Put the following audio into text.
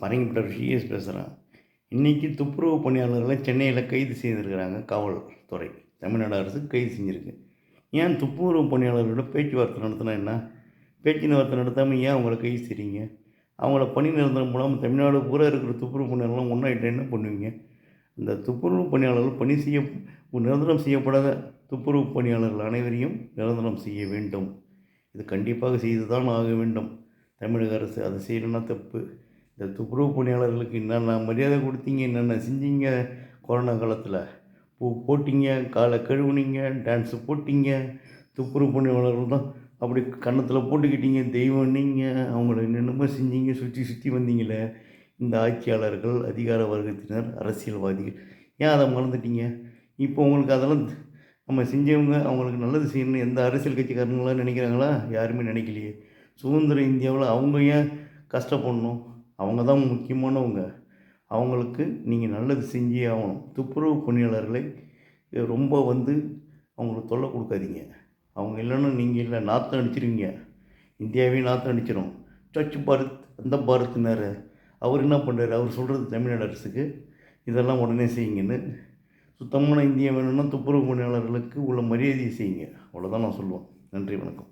பரங்கிப்பட்ட CS பேசுகிறேன். இன்றைக்கி துப்புரவு பணியாளர்களை சென்னையில் கைது செய்திருக்கிறாங்க காவல்துறை. தமிழ்நாடு அரசு கைது செஞ்சுருக்கு. ஏன் துப்புரவு பணியாளர்களோட பேச்சுவார்த்தை நடத்தினா என்ன? பேச்சுவார்த்தை நடத்தாமல் ஏன் அவங்கள கைது செய்கிறீங்க? அவங்கள பணி நிரந்தரம் மூலம் தமிழ்நாடு பூரா இருக்கிற துப்புரவு பணியாளர்லாம் ஒன்றாயிட்ட என்ன பண்ணுவீங்க? இந்த துப்புரவு பணியாளர்கள் பணி செய்ய நிரந்தரம் செய்யப்படாத துப்புரவு பணியாளர்கள் அனைவரையும் நிரந்தரம் செய்ய வேண்டும். இது கண்டிப்பாக செய்து தான் ஆக வேண்டும். தமிழக அரசு அதை செய்யலைன்னா தப்பு. இந்த துப்புரவு பணியாளர்களுக்கு என்னென்ன மரியாதை கொடுத்தீங்க, என்னென்ன செஞ்சீங்க கொரோனா காலத்தில்? பூ போட்டிங்க, காலை கழுவுனீங்க, டான்ஸு போட்டிங்க. துப்புரவு பணியாளர்கள் தான் அப்படி கன்னத்தில் போட்டுக்கிட்டீங்க, தெய்வம் நீங்கள். அவங்கள என்னென்னமோ செஞ்சீங்க, சுற்றி சுற்றி வந்தீங்களே இந்த ஆட்சியாளர்கள், அதிகார வர்க்கத்தினர், அரசியல்வாதிகள். ஏன் அதை மறந்துட்டீங்க? இப்போ உங்களுக்கு அதெல்லாம் நம்ம செஞ்சவங்க அவங்களுக்கு நல்லது செய்யணும்னு எந்த அரசியல் கட்சிக்காரங்களாம் நினைக்கிறாங்களா? யாருமே நினைக்கலையே. சுதந்திர இந்தியாவில் அவங்க ஏன் கஷ்டப்படணும்? அவங்க தான் முக்கியமானவங்க. அவங்களுக்கு நீங்கள் நல்லது செஞ்சே ஆகணும். துப்புரவு பணியாளர்களை ரொம்ப அவங்களுக்கு தொல்லை கொடுக்காதீங்க. அவங்க இல்லைன்னா நீங்கள் இல்லை, நாற்றம் அடிச்சிருவீங்க. இந்தியாவையும் நாற்றம் அடிச்சிடும். ஸ்வச் பாரத், அந்த பாரத்னார் அவர் என்ன பண்ணுறாரு? அவர் சொல்கிறது தமிழ்நாடு அரசுக்கு இதெல்லாம் உடனே செய்யுங்கன்னு. சுத்தமான இந்தியா வேணும்னா துப்புரவு பணியாளர்களுக்கு உள்ள மரியாதையை செய்யுங்க. அவ்வளோதான் நான் சொல்லுவேன். நன்றி, வணக்கம்.